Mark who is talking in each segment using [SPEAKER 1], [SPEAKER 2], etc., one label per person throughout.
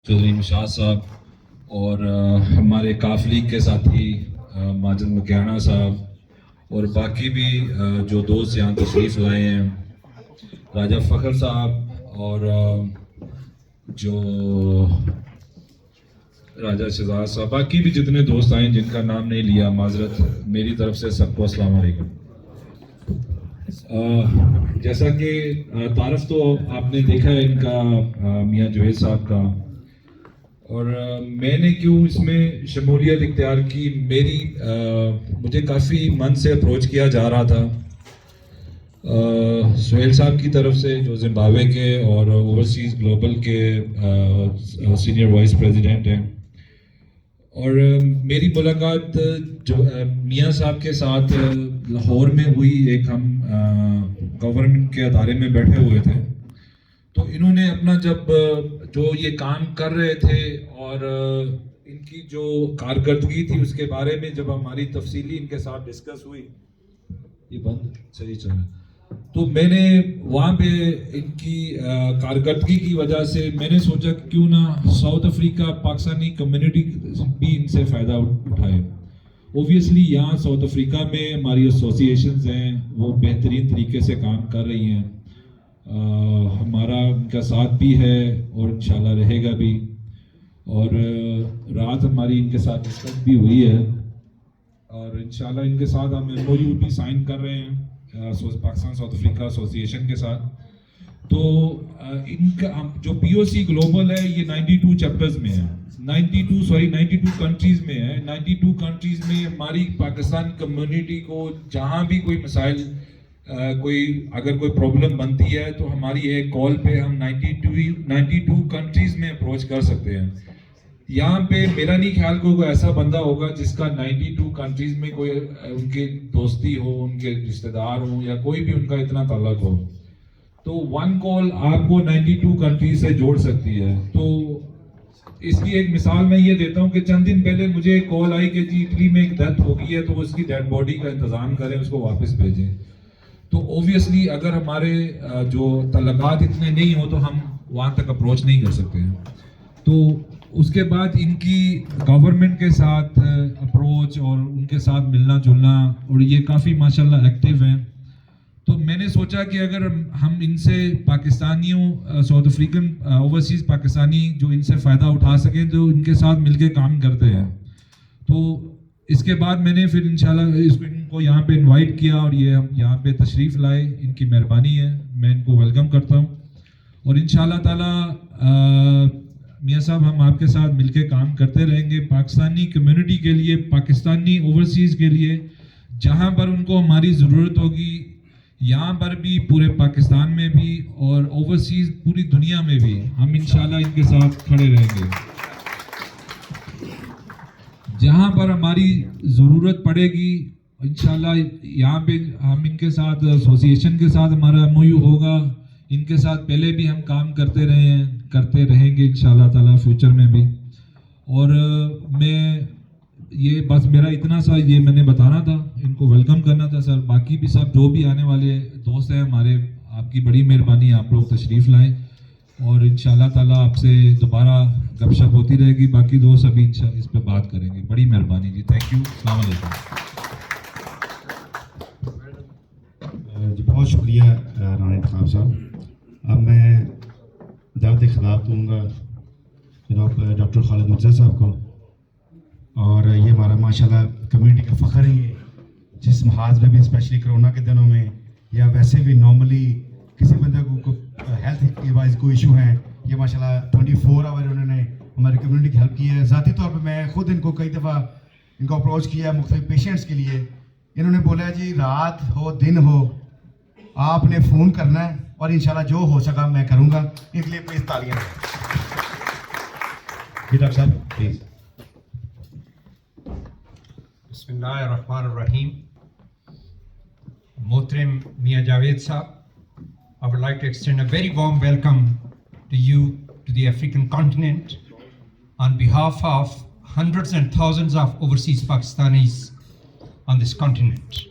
[SPEAKER 1] चौधरी निशात साहब और हमारे काफ लीग के साथी माजिद मकियाना साहब और बाकी भी जो दोस्त यहाँ तशरीफ़ लाए हैं, राजा फ़खर साहब और जो राजा शहजाद साहब, बाकी भी जितने दोस्त आए जिनका नाम नहीं लिया, माजरत, मेरी तरफ से सबको अस्सलाम वालेकुम। जैसा कि तारफ़ तो आपने देखा है इनका, मियाँ जुवैद साहब का, और मैंने क्यों इसमें शमूलियत इख्तियार की, मुझे काफ़ी मन से अप्रोच किया जा रहा था सुहेल साहब की तरफ से, जो ज़िम्बाब्वे के और ओवरसीज़ ग्लोबल के सीनियर वाइस प्रेसिडेंट हैं, और मेरी मुलाकात जो मियाँ साहब के साथ लाहौर में हुई। एक हम गवर्नमेंट के अदारे में बैठे हुए थे, तो इन्होंने अपना जब जो ये काम कर रहे थे और इनकी जो कारकर्दगी थी उसके बारे में जब हमारी तफसीली इनके साथ डिस्कस हुई, ये बंद सही चला, तो मैंने वहाँ पे इनकी कारकर्दगी की वजह से मैंने सोचा कि क्यों ना साउथ अफ्रीका पाकिस्तानी कम्युनिटी भी इनसे फ़ायदा उठाए। ओबियसली यहाँ साउथ अफ्रीका में हमारी एसोसिएशंस हैं, वो बेहतरीन तरीके से काम कर रही हैं, हमारा उनका साथ भी है और इंशाल्लाह रहेगा भी। और रात हमारी इनके साथ डिस्कस भी हुई है और इंशाल्लाह इनके साथ हम MOU भी साइन कर रहे हैं पाकिस्तान साउथ अफ्रीका एसोसिएशन के साथ। तो इनका जो POC ग्लोबल है ये 92 चैप्टर्स में है, 92 कंट्रीज़ में है। 92 कंट्रीज़ में हमारी पाकिस्तान कम्युनिटी को जहाँ भी कोई मसाइल अगर कोई प्रॉब्लम बनती है तो हमारी एक कॉल पे हम 92 कंट्रीज़ में अप्रोच कर सकते हैं। यहाँ पे मेरा नहीं ख्याल कोई ऐसा बंदा होगा जिसका 92 कंट्रीज़ में कोई उनके दोस्ती हो, उनके रिश्तेदार हो या कोई भी उनका इतना ताल्लुक हो। तो वन कॉल आपको 92 कंट्रीज से जोड़ सकती है। तो इसकी एक मिसाल मैं ये देता हूँ कि चंद दिन पहले मुझे एक कॉल आई कि जी इटली में एक डेथ हो गई है, तो उसकी डेड बॉडी का इंतज़ाम करें, उसको वापस भेजें। तो ओबियसली अगर हमारे जो तल्लुकात इतने नहीं हो तो हम वहाँ तक अप्रोच नहीं कर सकते हैं। तो उसके बाद इनकी गवर्नमेंट के साथ अप्रोच और उनके साथ मिलना जुलना, और ये काफ़ी माशाल्लाह एक्टिव हैं। तो मैंने सोचा कि अगर हम इनसे पाकिस्तानियों साउथ अफ्रीकन ओवरसीज़ पाकिस्तानी जो इनसे फ़ायदा उठा सकें तो इनके साथ मिलके काम करते हैं। तो इसके बाद मैंने फिर इंशाल्लाह इनको यहाँ पे इनवाइट किया और ये हम यहाँ पे तशरीफ़ लाए, इनकी मेहरबानी है, मैं इनको वेलकम करता हूँ। और इंशाल्लाह ताला मियाँ साहब हम आपके साथ मिलके काम करते रहेंगे पाकिस्तानी कम्युनिटी के लिए, पाकिस्तानी ओवरसीज़ के लिए, जहाँ पर उनको हमारी ज़रूरत होगी, यहाँ पर भी, पूरे पाकिस्तान में भी और ओवरसीज़ पूरी दुनिया में भी हम इंशाल्लाह इनके साथ खड़े रहेंगे। जहाँ पर हमारी ज़रूरत पड़ेगी इंशाल्लाह यहाँ पे हम इनके साथ एसोसिएशन के साथ हमारा MOU होगा। इनके साथ पहले भी हम काम करते रहे हैं, करते रहेंगे इंशाल्लाह ताला फ्यूचर में भी। और मैं ये बस मेरा इतना सा ये मैंने बताना था, इनको वेलकम करना था सर। बाकी भी सब जो भी आने वाले दोस्त हैं हमारे, आपकी बड़ी मेहरबानी, आप लोग तशरीफ़ लाएं और इंशाल्लाह ताला आपसे दोबारा गपशप होती रहेगी। बाकी दोस्त अभी इस पे बात करेंगे। बड़ी मेहरबानी जी, थैंक यू, अस्सलाम वालेकुम
[SPEAKER 2] जी। बहुत शुक्रिया राना इंतखाब साहब। अब मैं दावत खिताब दूँगा जनाब डॉक्टर खालिद मिर्ज़ा साहब को। और ये हमारा माशाल्लाह कम्युनिटी का फ़ख्र है, ये जिस महाज में भी, स्पेशली कोरोना के दिनों में या वैसे भी नॉर्मली किसी बंदे को हेल्थ के वाइज कोई इशू है, ये माशाल्लाह 24 आवर उन्होंने हमारी कम्युनिटी की हेल्प की है। ज़ाती तौर पे मैं खुद इनको कई दफ़ा इनको अप्रोच किया है मुख्तलिफ पेशेंट्स के लिए। इन्होंने बोला है जी रात हो दिन हो आपने फ़ोन करना है और इंशाल्लाह जो हो सका मैं करूँगा। इसके लिए प्लीज़ तालियाँ जी डॉक्टर साहब please.
[SPEAKER 3] Bismillahirrahmanirrahim. Mohtaram Mian Javed Saab, I would like to extend a very warm welcome to you, to the African continent, on behalf of hundreds and thousands of overseas Pakistanis on this continent.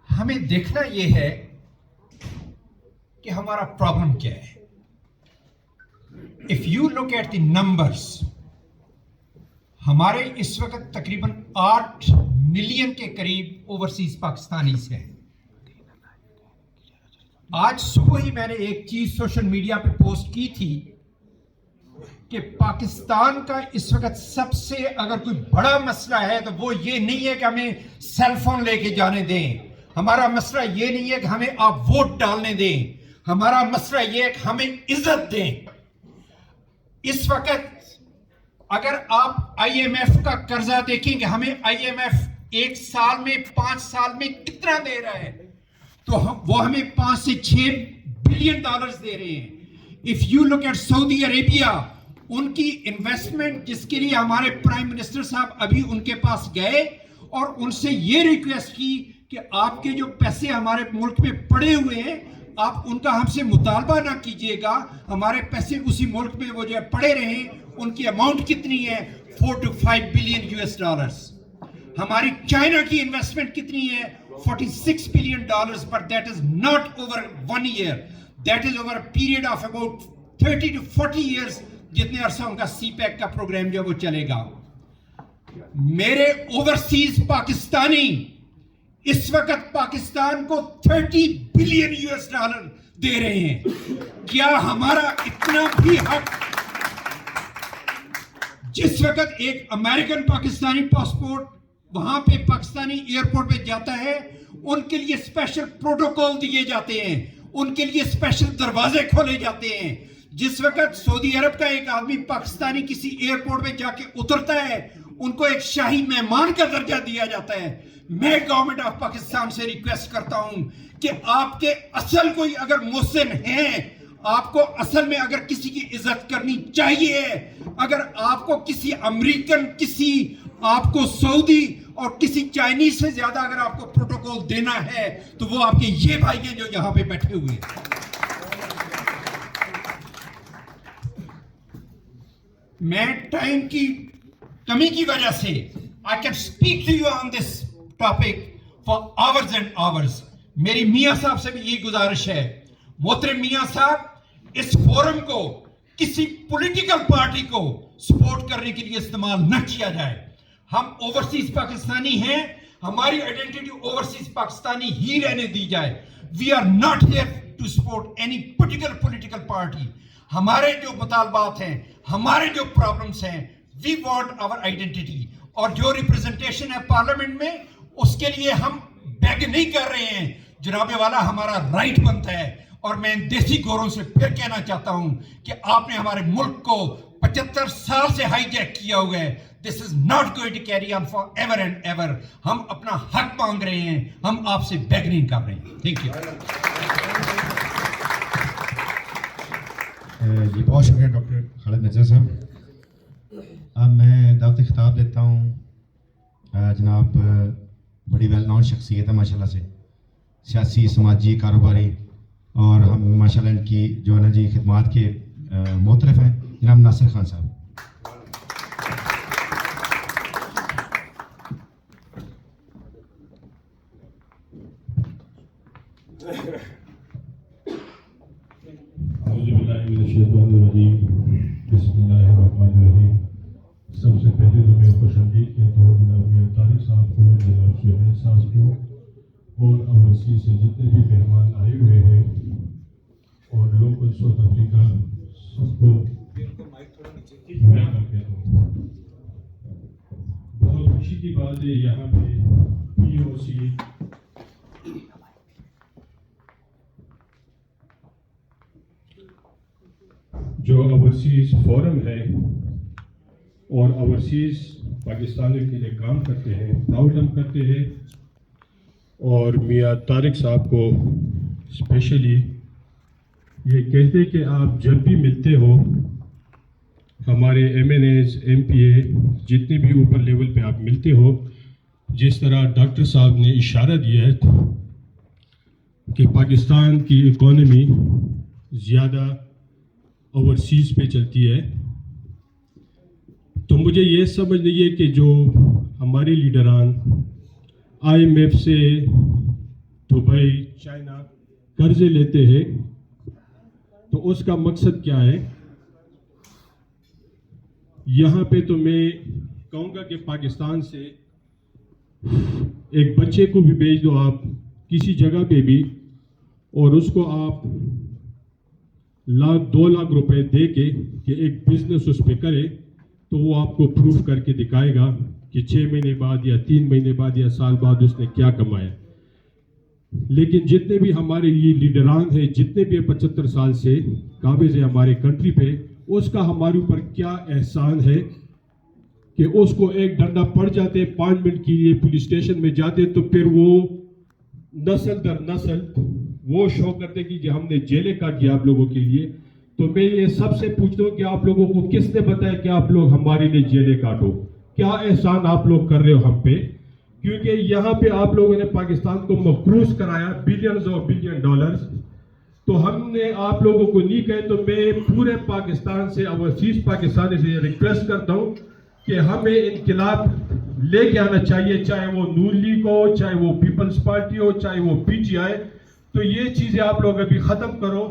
[SPEAKER 3] हमें देखना ये है कि हमारा problem क्या है। if you look at the numbers, ہمارے اس وقت تقریباً 8 ملین کے قریب اوورسیز پاکستانیز ہیں. آج صبح ہی میں نے ایک چیز سوشل میڈیا پہ پوسٹ کی تھی کہ پاکستان کا اس وقت سب سے اگر کوئی بڑا مسئلہ ہے تو وہ یہ نہیں ہے کہ ہمیں سیل فون لے کے جانے دیں. ہمارا مسئلہ یہ نہیں ہے کہ ہمیں آپ ووٹ ڈالنے دیں. ہمارا مسئلہ یہ ہے کہ ہمیں عزت دیں. اس وقت اگر آپ آئی ایم ایف کا قرضہ دیکھیں کہ ہمیں آئی ایم ایف 1 سال میں 5 سال میں کتنا دے رہا ہے تو وہ ہمیں 5 سے 6 بلین ڈالرز دے رہے ہیں. اف یو لک ایٹ سعودی عربیہ, ان کی انویسٹمنٹ جس کے لیے ہمارے پرائم منسٹر صاحب ابھی ان کے پاس گئے اور ان سے یہ ریکویسٹ کی کہ آپ کے جو پیسے ہمارے ملک میں پڑے ہوئے ہیں آپ ان کا ہم سے مطالبہ نہ کیجیے گا, ہمارے پیسے اسی ملک میں وہ جو پڑے رہیں. ان کی اماؤنٹ کتنی ہے 4 to 5 بلین US ڈالرز. ہماری چائنا کی انویسٹمنٹ کتنی ہے 46 billion dollars, but that is not over 1 year, that is over a period of about 30 to 40 years, جتنے عرصہ ان کا سی پیک کا پروگرام جو وہ چلے گا. میرے اوورسیز پاکستانی اس وقت پاکستان کو 30 بلین US ڈالر دے رہے ہیں. کیا ہمارا اتنا بھی حق, جس وقت ایک امریکن پاکستانی پاسپورٹ وہاں پہ پاکستانی ایئرپورٹ پہ جاتا ہے ان کے لیے اسپیشل پروٹوکول دیے جاتے ہیں, ان کے لیے اسپیشل دروازے کھولے جاتے ہیں. جس وقت سعودی عرب کا ایک آدمی پاکستانی کسی ایئرپورٹ پہ جا کے اترتا ہے ان کو ایک شاہی مہمان کا درجہ دیا جاتا ہے. میں گورنمنٹ آف پاکستان سے ریکویسٹ کرتا ہوں کہ آپ کے اصل کوئی اگر محسن ہیں, آپ کو اصل میں اگر کسی کی عزت کرنی چاہیے, اگر آپ کو کسی امریکن, کسی آپ کو سعودی اور کسی چائنیز سے زیادہ اگر آپ کو پروٹوکول دینا ہے تو وہ آپ کے یہ بھائی ہیں جو یہاں پہ بیٹھے ہوئے ہیں. میں ٹائم کی کمی کی وجہ سے I can speak to you on this topic for hours and hours. میری میاں صاحب سے بھی یہ گزارش ہے, محترم میاں صاحب اس فورم کو کسی پولیٹیکل پارٹی کو سپورٹ کرنے کے لیے استعمال نہ کیا جائے. ہم اوورسیز پاکستانی ہیں, ہماری آئیڈینٹی اوورسیز پاکستانی ہی رہنے دی جائے. We are not here to support any particular political party. ہمارے جو مطالبات ہیں, ہمارے جو پرابلمس ہیں, we want our identity. اور جو ریپرزنٹیشن ہے پارلیمنٹ میں اس کے لیے ہم بیگ نہیں کر رہے ہیں, جناب والا ہمارا رائٹ بنتا ہے. اور میں دیسی گوروں سے پھر کہنا چاہتا ہوں کہ آپ نے ہمارے ملک کو 75 سال سے ہائی جیک کیا ہوا ہے. This is not going to carry on for ever and ever. ہم اپنا حق مانگ رہے ہیں, ہم آپ سے بیگ نہیں کر رہے ہیں. Thank you.
[SPEAKER 2] جی بہت شکریہ ڈاکٹر خالد مرزا صاحب. اب میں دعوت خطاب دیتا ہوں جناب بڑی ویل نون شخصیت ہے ماشاء اللہ سے, سیاسی, سماجی, کاروباری, اور ہم ماشاء اللہ ان کی جو ہے نا جی خدمات کے معترف ہیں, جناب ناصر خان صاحب.
[SPEAKER 4] بسم اللہ الرحمن الرحیم. سب سے پہلے تو میں خوش آمدید کہتا ہوں جناب میاں طارق صاحب کو, جناب شہید صاحب کو, اور اوورسیز سے جتنے بھی مہمان آئے ہوئے ہیں اور لوکل ساؤتھ افریقہ سب کو ویلکم کہتا ہوں. بہت خوشی کی بات ہے یہاں پہ پی او سی جو اوورسیز فورم ہے اور اوورسیز پاکستانیوں کے لیے کام کرتے ہیں, پراؤڈ ہم کرتے ہیں. اور میاں طارق صاحب کو اسپیشلی یہ کہتے کہ آپ جب بھی ملتے ہو ہمارے MNAs, MPA, جتنے بھی اوپر لیول پہ آپ ملتے ہو, جس طرح ڈاکٹر صاحب نے اشارہ دیا ہے کہ پاکستان کی اکانومی زیادہ اوورسیز پہ چلتی ہے, تو مجھے یہ سمجھ نہیں ہے کہ جو ہمارے لیڈران آئی ایم ایف سے, دبئی, چائنا قرضے لیتے ہیں تو اس کا مقصد کیا ہے. यहाँ पे तो मैं कहूँगा कि पाकिस्तान से एक बच्चे को भी भेज दो आप किसी जगह पे भी, और उसको आप लाख 2 लाख रुपए दे के कि एक बिजनेस उस पर करे, तो वो आपको प्रूफ करके दिखाएगा कि 6 महीने बाद या 3 महीने बाद या साल बाद उसने क्या कमाया। लेकिन जितने भी हमारे ये लीडरान हैं, जितने भी 75 साल से काबिज है हमारे कंट्री पे, उसका हमारे ऊपर क्या एहसान है कि उसको एक डंडा पड़ जाते 5 मिनट के लिए पुलिस स्टेशन में जाते, तो फिर वो नस्ल दर नस्ल वो शो करते कि हमने जेलें काटी आप लोगों के लिए। तो मैं ये सबसे पूछता हूँ कि आप लोगों को किसने बताया कि आप लोग हमारे लिए जेलें काटो? क्या एहसान आप लोग कर रहे हो हम पे? क्योंकि यहाँ पे आप लोगों ने पाकिस्तान को मकरूज कराया बिलियंस और बिलियन डॉलर्स। तो हमने आप लोगों को नहीं कहे, तो मैं पूरे पाकिस्तान से, ओवरसीज पाकिस्तानी से रिक्वेस्ट करता हूँ कि हमें इनकलाब लेके आना चाहिए, चाहे वो नून लीग हो, चाहे वो पीपल्स पार्टी हो, चाहे वो PTI। तो ये चीज़ें आप लोग अभी ख़त्म करो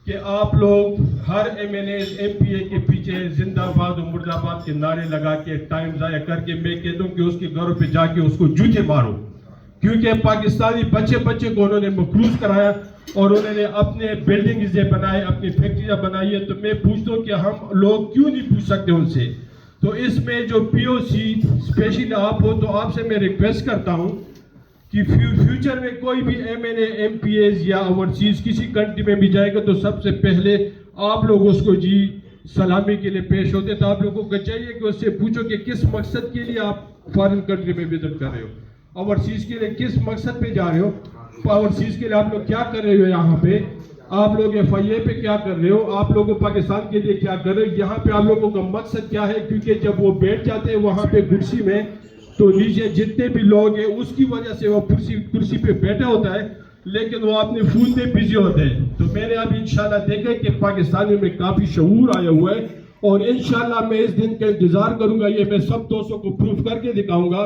[SPEAKER 4] कि आप लोग हर MNA MPA के पीछे जिंदाबाद और मुर्दाबाद के नारे लगा के टाइम ज़ाया करके, मैं कहता हूँ कि उसके घरों पे जाके उसको जूते मारो, क्योंकि पाकिस्तानी बच्चे को उन्होंने मकरूज कराया और उन्होंने अपने बिल्डिंग्स बनाए, अपनी फैक्ट्रियाँ बनाई है। तो मैं पूछता हूँ कि हम लोग क्यों नहीं पूछ सकते उनसे? तो इसमें जो POC स्पेशली आप हो, तो आपसे मैं रिक्वेस्ट करता हूँ कि फ्यूचर में कोई भी MNA MPAs या ओवरसीज किसी कंट्री में भी जाएगा, तो सबसे पहले आप लोग उसको जी सलामी के लिए पेश होते। तो आप लोगों को चाहिए कि उससे पूछो कि किस मकसद के लिए आप फॉरेन कंट्री में विजिट कर रहे हो, ओवरसीज के लिए किस मकसद पे जा रहे हो, ओवरसीज के लिए आप लोग क्या कर रहे हो, यहाँ पे आप लोग FIA पे क्या कर रहे हो, आप लोग पाकिस्तान के लिए क्या कर रहे हो, यहाँ पे आप लोगों का मकसद क्या है? क्योंकि जब वो बैठ जाते हैं वहाँ पे कुर्सी में, तो नीचे जितने भी लोग हैं उसकी वजह से वो कुर्सी पे बैठा होता है, लेकिन वो अपने फोन में बिजी होते हैं। तो मैंने अब इंशाल्लाह देखा कि पाकिस्तानियों में काफ़ी शऊर आया हुआ है, और इंशाल्लाह मैं इस दिन का इंतज़ार करूंगा, ये मैं सब दोस्तों को प्रूफ करके दिखाऊंगा।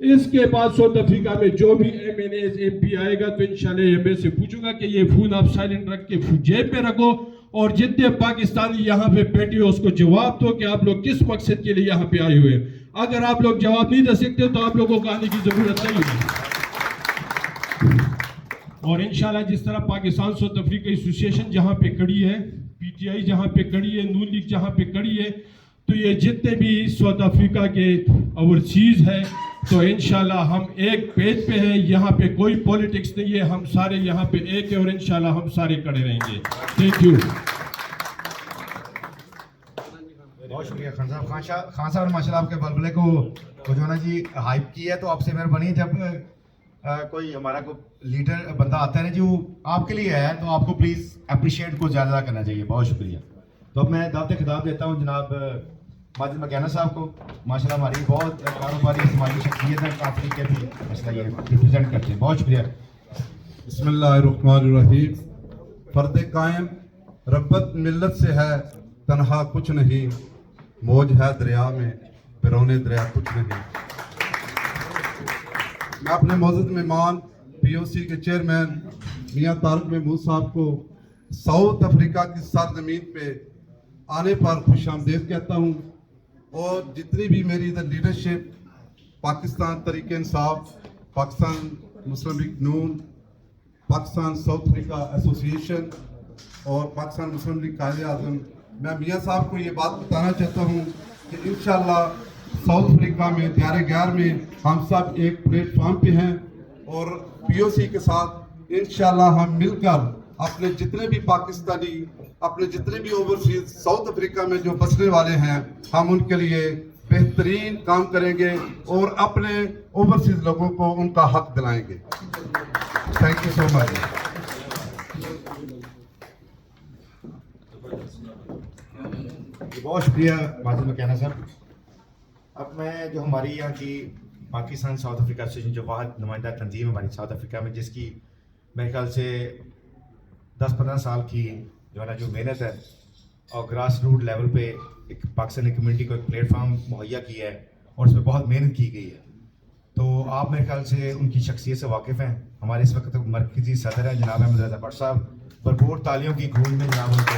[SPEAKER 4] इसके बाद साउथ अफ्रीका में जो भी MNAs MP आएगा, तो इंशाल्लाह मैं से पूछूंगा कि ये फोन आप साइलेंट रख के जेब पे रखो, और जितने पाकिस्तानी यहाँ पे बैठे हो उसको जवाब दो कि आप लोग किस मकसद के लिए यहाँ पे आए हुए हैं। अगर आप लोग जवाब नहीं दे सकते तो आप लोगों को आने की जरूरत नहीं है। और इंशाल्लाह जिस तरह पाकिस्तान साउथ अफ्रीका एसोसिएशन जहाँ पे खड़ी है, PTI जहाँ पे खड़ी है, नून लीग जहाँ पे खड़ी है, तो ये जितने भी साउथ अफ्रीका के ओवरसीज है, तो इंशाल्लाह हम एक पेज पे हैं। यहाँ पे कोई पॉलिटिक्स नहीं है, हम सारे यहाँ पे एक है, और इंशाल्लाह हम सारे खड़े रहेंगे। Thank you.
[SPEAKER 5] बहुत शुक्रिया खान साहब ने माशाल्लाह आपके बलबले को जो है ना जी हाइप की है। तो आपसे मेहरबानी, जब कोई हमारा को लीडर बंदा आता है ना जी, वो आपके लिए है, तो आपको प्लीज़ अप्रिशिएट को ज़्यादा करना चाहिए। बहुत शुक्रिया। तो अब मैं दावत खिताब देता हूँ जनाब माजिद मकैना साहब को। माशाल्लाह हमारी बहुत कारोबारी समाजी शख्सियत है, काफ़ी के भी मसला ये रिप्रेजेंट करते हैं। बहुत शुक्रिया।
[SPEAKER 6] बिस्मिल्लाहिर्रहमानिर्रहीम। फ़र्द कायम रब्बत मिल्लत से है, तन्हा कुछ नहीं, मौज है दरिया में, बिरौने दरिया कुछ नहीं। मैं अपने मौजूद मेहमान POC के चेयरमैन मियाँ तारिक महमूद साहब को साउथ अफ्रीका की सरजमीन पे आने पर खुश आमदीद कहता हूँ, और जितनी भी मेरी इधर लीडरशिप, पाकिस्तान तरीके इंसाफ, पाकिस्तान मुस्लिम लीग नून, पाकिस्तान साउथ अफ्रीका एसोसिएशन और पाकिस्तान मुस्लिम लीग कायदे आज़म, मैं मियाँ साहब को ये बात बताना चाहता हूँ कि इंशाल्लाह साउथ अफ्रीका में त्यारे गैर में हम सब एक प्लेटफॉर्म पे हैं, और POC के साथ इंशाल्लाह हम मिलकर अपने जितने भी पाकिस्तानी, अपने जितने भी ओवरसीज साउथ अफ्रीका में जो बसने वाले हैं, हम उनके लिए बेहतरीन काम करेंगे और अपने ओवरसीज लोगों को उनका हक दिलाएंगे। Thank you so much.
[SPEAKER 5] बहुत शुक्रिया माजिद मकैना साहब। अब मैं जो हमारी यहाँ की पाकिस्तान साउथ अफ्रीका एसोसिएशन जो वाहद नुमाइंदा तंजीम हमारी साउथ अफ्रीका में, जिसकी मेरे ख्याल से 10-15 साल की जो है ना जो मेहनत है, और ग्रास रूट लेवल पे एक पाकिस्तानी कम्युनिटी को एक प्लेटफॉर्म मुहैया किया है, और उसमें बहुत मेहनत की गई है। तो आप मेरे ख्याल से उनकी शख्सियत से वाकिफ़ हैं। हमारे इस वक्त मरकज़ी सदर हैं जनाब अहमद रज़ा भट्ट साहब, भरपूर तालियों की गूंज में जनाब उनको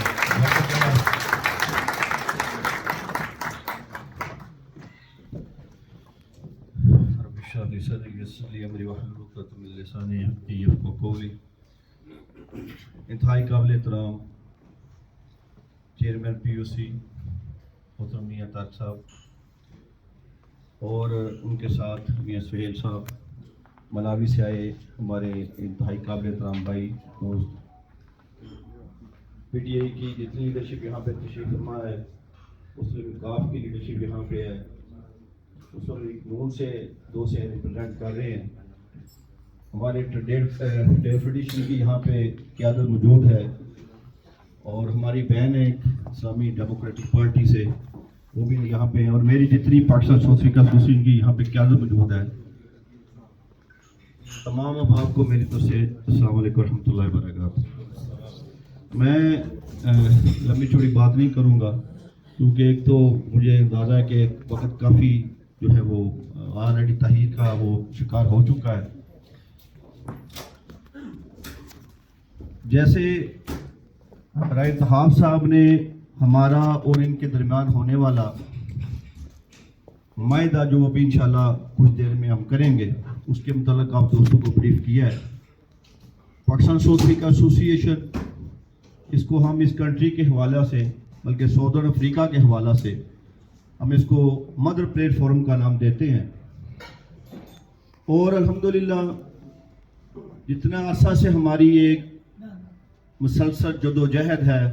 [SPEAKER 7] يسر لي أمري واحلل عقدة من لساني يفقهوا قولي. انتہائی قابل احترام چیئرمین پی او سی محترم میاں طارق صاحب اور ان کے ساتھ میاں سہیل صاحب، ملاوی سے آئے ہمارے انتہائی قابل احترام بھائی دوست، پی ٹی آئی کی جتنی لیڈرشپ یہاں پہ تشریف فرما ہے، مسلم کاف کی لیڈرشپ یہاں پہ ہے، مسلم لیگ نون سے 2 سے ریپرزینٹ کر رہے ہیں، ہمارے ٹریڈیشن کی یہاں پہ قیادت موجود ہے، اور ہماری بہن ہے اسلامی ڈیموکریٹک پارٹی سے، وہ بھی یہاں پہ ہیں، اور میری جتنی پاکستان ساؤتھ افریقہ ایسوسیشن کی یہاں پہ قیادت موجود ہے. تمام احباب کو میری طرف سے السلام علیکم ورحمۃ اللہ وبرکاتہ. میں لمبی چوڑی بات نہیں کروں گا، کیونکہ ایک تو مجھے اندازہ ہے کہ وقت کافی جو ہے وہ آلریڈی تحریر کا وہ شکار ہو چکا ہے. جیسے رائے انتخاب صاحب نے ہمارا اور ان کے درمیان ہونے والا معاہدہ جو ابھی انشاءاللہ کچھ دیر میں ہم کریں گے اس کے متعلق آپ دوستوں کو بریف کیا ہے. پاکستان ساؤتھ افریقہ ایسوسیشن، اس کو ہم اس کنٹری کے حوالہ سے بلکہ ساؤدرن افریقہ کے حوالہ سے ہم اس کو مدر پلیٹ فورم کا نام دیتے ہیں، اور الحمدللہ جتنا عرصہ سے ہماری ایک مسلسل جدوجہد ہے،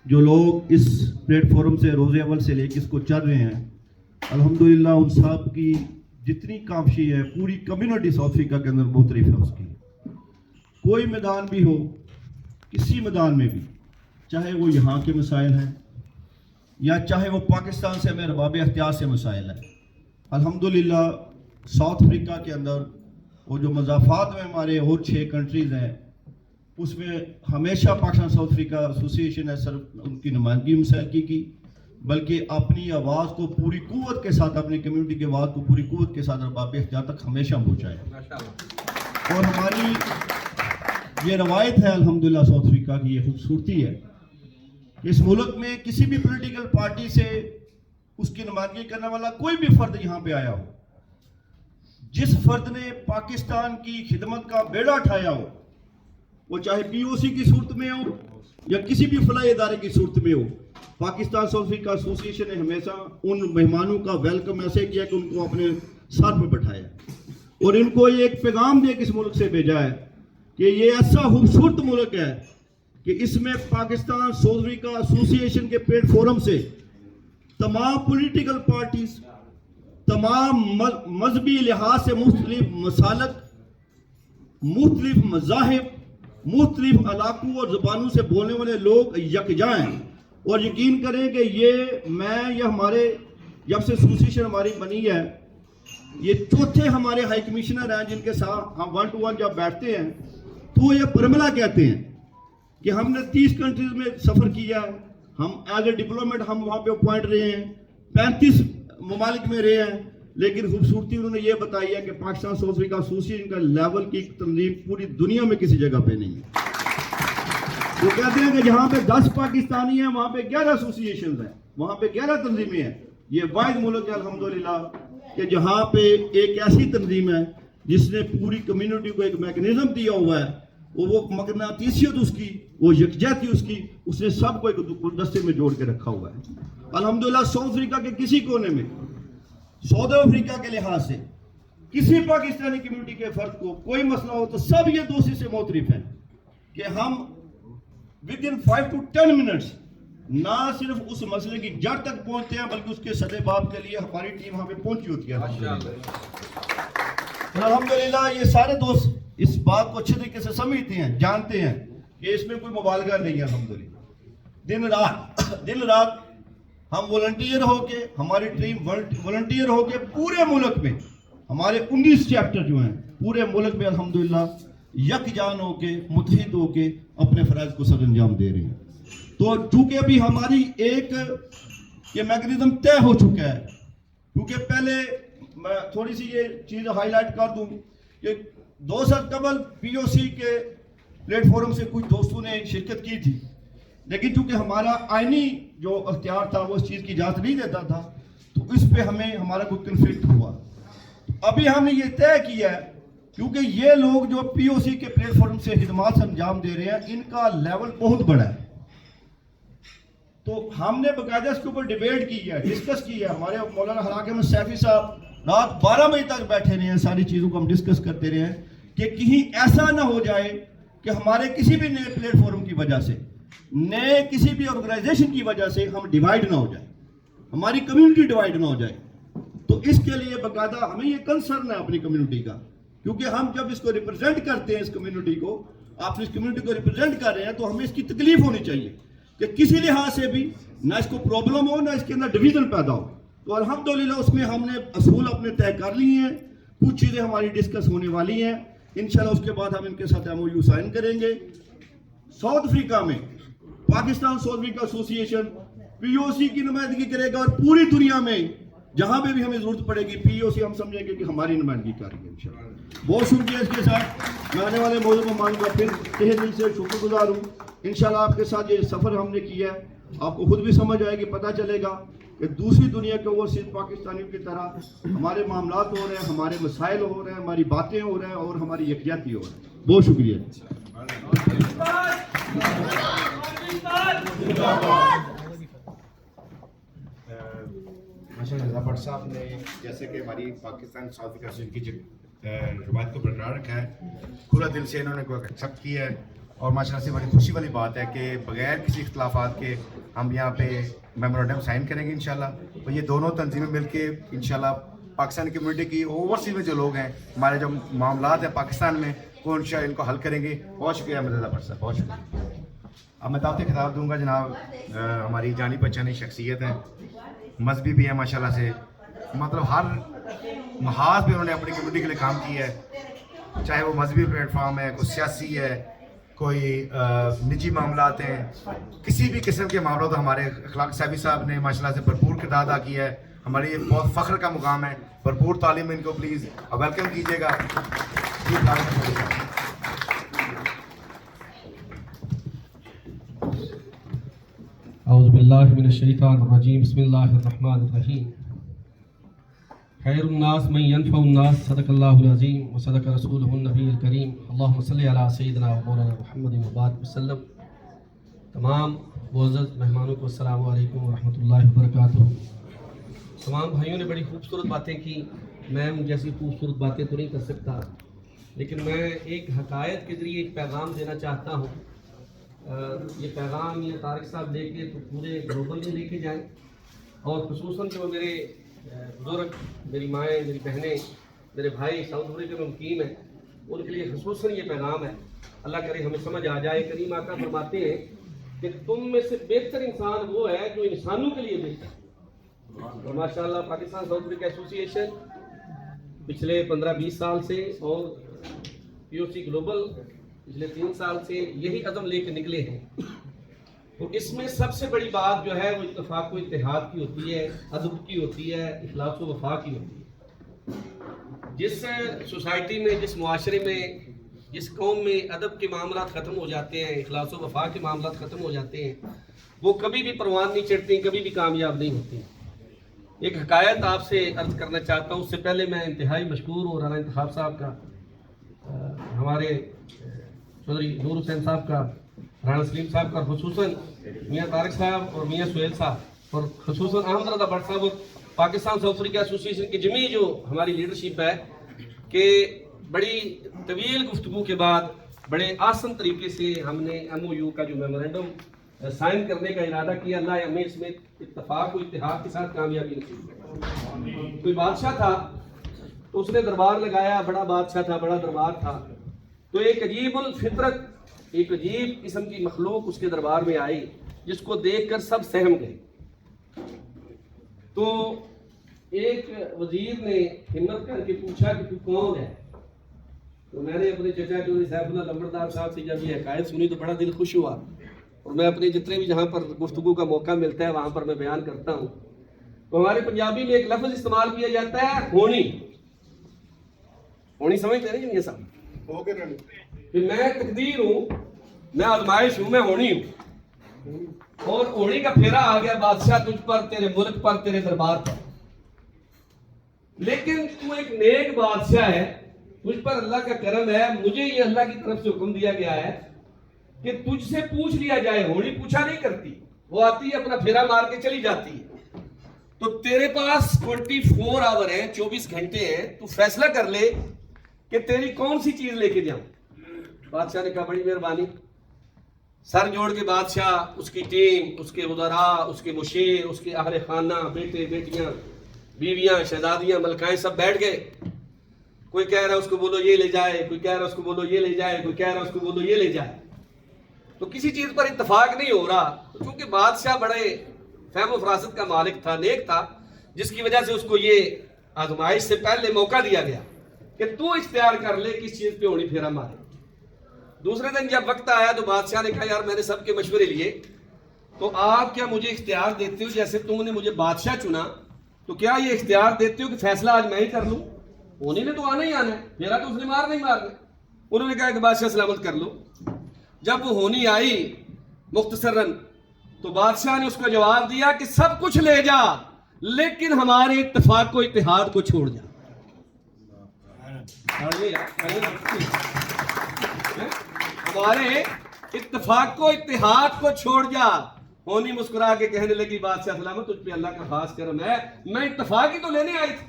[SPEAKER 7] جو لوگ اس پلیٹ فارم سے روز اول سے لے کے اس کو چل رہے ہیں، الحمدللہ ان صاحب کی جتنی کاوشی ہے پوری کمیونٹی ساؤتھ افریقہ کے اندر مختلف ہے. اس کی کوئی میدان بھی ہو، کسی میدان میں بھی، چاہے وہ یہاں کے مسائل ہیں یا چاہے وہ پاکستان سے ہمیں رباب اختیار سے مسائل ہیں، الحمدللہ ساؤتھ افریقہ کے اندر وہ جو مضافات میں ہمارے اور 6 کنٹریز ہیں، اس میں ہمیشہ پاکستان ساؤتھ افریقہ ایسوسیشن نے صرف ان کی نمائندگی مسائل کی بلکہ اپنی آواز کو پوری قوت کے ساتھ، اپنی کمیونٹی کی آواز کو پوری قوت کے ساتھ رباب اختیار تک ہمیشہ پہنچائے. اور ہماری یہ روایت ہے الحمدللہ ساؤتھ افریقہ کی، یہ خوبصورتی ہے کہ اس ملک میں کسی بھی پولیٹیکل پارٹی سے اس کی نمائندگی کرنے والا کوئی بھی فرد یہاں پہ آیا ہو، جس فرد نے پاکستان کی خدمت کا بیڑا اٹھایا ہو، وہ چاہے پی او سی کی صورت میں ہو یا کسی بھی فلاحی ادارے کی صورت میں ہو، پاکستان ساؤتھ افریقہ ایسوسیشن نے ہمیشہ ان مہمانوں کا ویلکم ایسے کیا کہ ان کو اپنے ساتھ میں بٹھایا، اور ان کو یہ ایک پیغام دے کے اس ملک سے بھیجا ہے کہ یہ ایسا خوبصورت ملک ہے کہ اس میں پاکستان ساؤتھ افریقہ ایسوسیشن کے پلیٹ فارم سے تمام پولیٹیکل پارٹیز، تمام مذہبی لحاظ سے مختلف مسالک، مختلف مذاہب، مختلف علاقوں اور زبانوں سے بولنے والے لوگ یکجا ہیں. اور یقین کریں کہ یہ ہمارے جب سے ایسوسیشن ہماری بنی ہے، یہ 4تھے ہمارے ہائی کمشنر ہیں جن کے ساتھ ہم 1 to 1 جب بیٹھتے ہیں تو یہ پرملا کہتے ہیں کہ ہم نے 30 کنٹریز میں سفر کیا ہے، ہم ایز اے ڈپلومیٹ ہم وہاں پہ اپوائنٹ رہے ہیں، 35 ممالک میں رہے ہیں، لیکن خوبصورتی انہوں نے یہ بتائی ہے کہ پاکستان ساؤتھ افریقہ ایسوسیشن کا لیول کی تنظیم پوری دنیا میں کسی جگہ پہ نہیں ہے. وہ کہتے ہیں کہ جہاں پہ 10 پاکستانی ہیں وہاں پہ 11 ایسوسیشنز ہیں، وہاں پہ 11 تنظیمیں ہیں. یہ واحد ملک ہے الحمدللہ کہ جہاں پہ ایک ایسی تنظیم ہے جس نے پوری کمیونٹی کو ایک میکنزم دیا ہوا ہے، وہ مقناطیسیت اس کی، وہ یکجہتی اس نے سب کو ایک گلدستے میں جوڑ کے رکھا ہوا ہے. الحمدللہ ساؤتھ افریقہ کے کسی کونے میں، ساؤتھ افریقہ کے لحاظ سے کسی پاکستانی کمیونٹی کے فرد کو کوئی مسئلہ ہو تو سب یہ دوسری سے معترف ہیں کہ ہم within 5 to 10 minutes نہ صرف اس مسئلے کی جڑ تک پہنچتے ہیں بلکہ اس کے سدے باب کے لیے ہماری ٹیم وہاں پہ پہنچی ہوتی ہے. الحمدللہ یہ سارے دوست اس بات کو اچھے طریقے سے سمجھتے ہیں، جانتے ہیں کہ اس میں کوئی مبالغہ نہیں ہے. الحمدللہ دن رات ہم والنٹیئر ہو کے، ہماری ٹیم والنٹیئر ہو کے پورے ملک میں، ہمارے 19 چیپٹر جو ہیں پورے ملک میں الحمدللہ یکجان ہو کے، متحد ہو کے اپنے فرائض کو سر انجام دے رہے ہیں. تو چونکہ ابھی ہماری ایک یہ میکنزم طے ہو چکا ہے، کیونکہ پہلے میں تھوڑی سی یہ چیز ہائی لائٹ کر دوں کہ 2 سال قبل پی او سی کے پلیٹ فارم سے کچھ دوستوں نے شرکت کی تھی، لیکن چونکہ ہمارا آئینی جو اختیار تھا وہ اس چیز کی اجازت نہیں دیتا تھا، تو اس پہ ہمارا کوئی کنفلکٹ ہوا. अभी हमने ये तय किया है, क्योंकि ये लोग जो पीओसी के प्लेटफॉर्म से खिदमात अंजाम दे रहे हैं, इनका लेवल बहुत बड़ा है। तो हमने बाकायदा इसके ऊपर डिबेट की है, डिस्कस की है। हमारे मौलाना हलाक अहमद सैफी साहब रात 12 बजे तक बैठे रहे हैं, सारी चीज़ों को हम डिस्कस करते रहे हैं कि कहीं ऐसा ना हो जाए कि हमारे किसी भी नए प्लेटफॉर्म की वजह से, नए किसी भी ऑर्गेनाइजेशन की वजह से हम डिवाइड ना हो जाए, हमारी कम्युनिटी डिवाइड ना हो जाए। तो इसके लिए बाकायदा हमें ये कंसर्न है अपनी कम्युनिटी का, क्योंकि हम जब इसको रिप्रेजेंट करते हैं, इस कम्युनिटी को, आप इस कम्युनिटी को रिप्रेजेंट कर रहे हैं, तो हमें इसकी तकलीफ होनी चाहिए कि किसी लिहाज से भी ना इसको प्रॉब्लम हो, ना इसके अंदर डिवीजन पैदा हो। तो अल्हम्दुलिल्लाह उसमें हमने असूल अपने तय कर लिए हैं, कुछ चीज़ें हमारी डिस्कस होने वाली हैं इंशाल्लाह। उसके बाद हम इनके साथ MOU साइन करेंगे। साउथ अफ्रीका में Pakistan south Africa association POC की नुमाइंदगी करेगा, और पूरी दुनिया में जहां पे भी हमें जरूरत पड़ेगी POC हम समझेंगे कि हमारी नुमाइंदगी करेंगे इंशाल्लाह। बहुत शुक्रिया। इसके साथ मैं आने वाले मौजूद मेहमान का फिर तहे दिल से शुक्रगुजार हूँ। इंशाल्लाह आपके साथ ये सफ़र हमने किया है, आपको खुद भी समझ आएगी, पता चलेगा कि दूसरी दुनिया के ओवरसीज पाकिस्तानियों की तरह हमारे मामलात हो रहे हैं, हमारे मसाइल हो रहे हैं, हमारी बातें हो रहे हैं और हमारी यकजहती हो रही है। बहुत शुक्रिया।
[SPEAKER 5] माशाल्लाह रज़ा भट्ट साहब ने जैसे कि हमारी पाकिस्तान साउथ अफ्रीका एसोसिएशन की जो रवायत को बरकरार रखा है, खुला दिल से इन्होंने को एक्सेप्ट किया है। और माशाल्लाह से बड़ी खुशी वाली बात है कि बगैर किसी इख्तलाफात के हम यहाँ पे मेमोरेंडम साइन करेंगे इंशाल्लाह। तो ये दोनों तंजीमें मिलके इंशाल्लाह पाकिस्तान कम्युनिटी की ओवरसीज में जो लोग हैं, हमारे जो मामलात हैं पाकिस्तान में, वो इंशाल्लाह इनको हल करेंगे। बहुत शुक्रिया रज़ा भट्ट साहब, बहुत शुक्रिया। अब मैं दावत खिताब दूंगा जनाब हमारी जानी पहचानी शख्सियत हैं, मजहबी भी है माशाल्लाह से, मतलब हर महाज पे उन्होंने अपनी कम्युनिटी के लिए काम किया है, चाहे वो मजहबी प्लेटफॉर्म है, कोई सियासी है, कोई निजी मामलात हैं, किसी भी किस्म के मामलों तो हमारे अखलाक सैफी साहब ने माशाल्लाह से भरपूर किरदार अदा किया है। हमारी ये बहुत फ़ख्र का मुकाम है, भरपूर तालीम इनको प्लीज़ वेलकम कीजिएगा।
[SPEAKER 8] औज़ुबिल्लाहि मिनश्शैतानिर्रजीम बिस्मिल्लाहिर्रहमानिर्रहीम। खैरुन्नास मन यनफ़उन्नास सदक़ल्लाहुल अज़ीम व सदक़ रसूलुहुन नबीयुल करीम। अल्लाहुम्मा सल्लि अला सय्यिदिना व मौलाना मुहम्मदिन व बारिक वसल्लम। तमाम मुअज़्ज़ज़ मेहमानों को अस्सलामु अलैकुम व रहमतुल्लाहि व बरकातुहू। तमाम भाइयों ने बड़ी खूबसूरत बातें की, मैं उन जैसी खूबसूरत बातें तो नहीं कर सकता, लेकिन मैं एक हकायत के ज़रिए एक पैगाम देना चाहता हूँ। ये पैगाम ये तारिक साहब लेके तो पूरे ग्लोबल में लेके जाएं, और खुसूसन जो मेरे बुजुर्ग, मेरी माएँ, मेरी बहनें, मेरे भाई साउथ अफ्रीका में मुकीम हैं, उनके लिए खुसूसन ये पैगाम है। अल्लाह करे हमें समझ आ जाए। करीम आका फरमाते हैं कि तुम में से बेहतर इंसान वो है जो इंसानों के लिए बेहतर है। और माशाअल्लाह पाकिस्तान साउथ अफ्रीका एसोसिएशन पिछले 15-20 साल से और POC ग्लोबल पिछले 3 साल से यही कदम लेके निकले हैं। तो इसमें सबसे बड़ी बात जो है वो इत्तेफाक व इत्तेहाद की होती है, अदब की होती है, इखलास व वफा की होती है। जिस सोसाइटी में, जिस मुआशरे में, जिस कौम में अदब के मामलात ख़त्म हो जाते हैं, इखलास व वफा के मामलात ख़त्म हो जाते हैं, वो कभी भी परवान नहीं चढ़ती, कभी भी कामयाब नहीं होती। एक हकायत आपसे अर्ज़ करना चाहता हूँ। उससे पहले मैं इंतहाई मशकूर हूँ राना इंतखाब साहब का, हमारे चौधरी नूर हुसैन साहब का, राना सलीम साहब का, खुसूसन मियाँ तारिक साहब और मियाँ सुहेल साहब, और खुसूसन अहमद रज़ा भट्ट साहब और पाकिस्तान साउथ अफ्रीका एसोसिएशन की जमी जो हमारी लीडरशिप है, कि बड़ी तवील गुफ्तगू के बाद बड़े आसान तरीके से हमने MOU का जो मेमोरेंडम साइन करने का इरादा किया। अल्लाह हमें इसमें इत्तफाक व इत्तेहाद के साथ कामयाबी नसीब करे। कोई बादशाह था तो उसने दरबार लगाया, बड़ा बादशाह था, बड़ा दरबार था। तो एक अजीबुल फितरत, एक अजीब किस्म की मखलूक उसके दरबार में आई, जिसको देखकर सब सहम गए। तो एक वजीर ने हिम्मत करके पूछा कि तू कौन है? तो मैंने अपने चचा चौधरी सैफुल्लाह लंबरदार साहब से जब ये हकायत सुनी तो बड़ा दिल खुश हुआ, और मैं अपने जितने भी जहाँ पर गुफ्तगू का मौका मिलता है वहाँ पर मैं बयान करता हूँ। तो हमारे पंजाबी में एक लफ्ज़ इस्तेमाल किया जाता है, होनी। होनी समझते हैं ये सब? फिर मैं तकदीर हूँ, मैं आजमाइश हूँ, मैं होनी हूँ, और होनी का फेरा आ गया बादशाह तुझ पर, तेरे मुल्क पर, तेरे दरबार पर। لیکن تو ایک نیک بادشاہ ہے, تجھ پر اللہ کا کرم ہے. مجھے یہ اللہ کی طرف سے حکم دیا گیا ہے کہ تجھ سے پوچھ لیا جائے. ہونی پوچھا نہیں کرتی, وہ آتی ہے اپنا پھیرا مار کے چلی جاتی ہے. تو تیرے پاس 24 آور ہیں, 24 گھنٹے ہیں, تو فیصلہ کر لے کہ تیری کون سی چیز لے کے جاؤں. بادشاہ نے کہا بڑی مہربانی. سر جوڑ کے بادشاہ, اس کی ٹیم, اس کے وزراء, اس کے مشیر, اس کے اہل خانہ, بیٹے بیٹیاں, بیویاں, شہزادیاں, ملکائیں سب بیٹھ گئے. کوئی کہہ رہا ہے اس کو بولو یہ لے جائے, کوئی کہہ رہا ہے اس کو بولو یہ لے جائے, کوئی کہہ رہا ہے اس کو بولو یہ لے جائے. تو کسی چیز پر اتفاق نہیں ہو رہا. کیونکہ بادشاہ بڑے فہم و فراست کا مالک تھا, نیک تھا, جس کی وجہ سے اس کو یہ آزمائش سے پہلے موقع دیا گیا کہ تو اختیار کر لے کس چیز پہ ہونی پھیرا مارے. دوسرے دن جب وقت آیا تو بادشاہ نے کہا یار میں نے سب کے مشورے لیے, تو آپ کیا مجھے اختیار دیتے ہو, جیسے تم نے مجھے بادشاہ چنا تو کیا یہ اختیار دیتے ہو کہ فیصلہ آج میں ہی کر لوں؟ ہونی نے تو آنا ہی آنا ہے, میرا تو اس نے مارنا ہی مارنا ہے. انہوں نے کہا کہ بادشاہ سلامت کر لو. جب وہ ہونی آئی مختصراً, تو بادشاہ نے اس کا جواب دیا کہ سب کچھ لے جا, لیکن ہمارے اتفاق و اتحاد کو چھوڑ جا. ہمارے اتفاق و اتحاد کو چھوڑ جا. ہونی مسکرا کے کہنے لگی بادشاہ سلامت تجھ پہ اللہ کا خاص کرم ہے, میں اتفاق ہی تو لینے آئی تھی.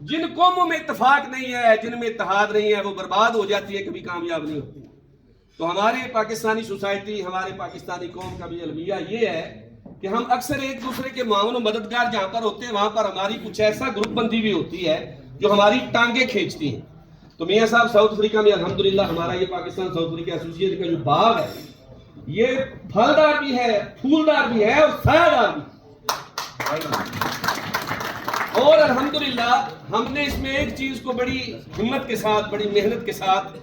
[SPEAKER 8] جن قوموں میں اتفاق نہیں ہے, جن میں اتحاد نہیں ہے, وہ برباد ہو جاتی ہے, کبھی کامیاب نہیں ہوتی. تو ہمارے پاکستانی سوسائٹی, ہمارے پاکستانی قوم کا بھی المیہ یہ ہے کہ ہم اکثر ایک دوسرے کے معاون و مددگار جہاں پر ہوتے ہیں وہاں پر ہماری کچھ ایسا گروپ بندی بھی ہوتی ہے جو ہماری ٹانگیں کھینچتی ہیں. تو میاں صاحب ساؤتھ افریقہ میں الحمدللہ ہمارا یہ پاکستان ساؤتھ افریقہ ایسوسی ایشن کا جو باغ ہے یہ پھلدار بھی ہے, پھولدار بھی ہے اور سایہ دار بھی. اور الحمدللہ ہم نے اس میں ایک چیز کو بڑی ہمت کے ساتھ, بڑی محنت کے ساتھ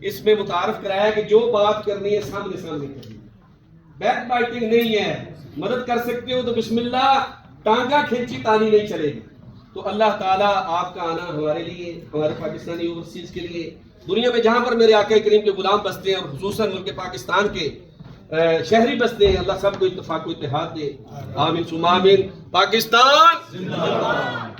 [SPEAKER 8] اس میں متعارف کرایا کہ جو بات کرنی ہے سامنے سامنے کرنی ہے, بیک بائٹنگ نہیں ہے. مدد کر سکتے ہو تو بسم اللہ, ٹانگا کھینچی تانی نہیں چلے گی. تو اللہ تعالیٰ آپ کا آنا ہمارے لیے, ہمارے پاکستانی اوورسیز کے لیے, دنیا میں جہاں پر میرے آقا کریم کے غلام بستے ہیں اور خصوصاً ملک پاکستان کے شہری بستے ہیں, اللہ سب کو اتفاق و اتحاد دے. آمین ثم آمین. پاکستان زندہ باد.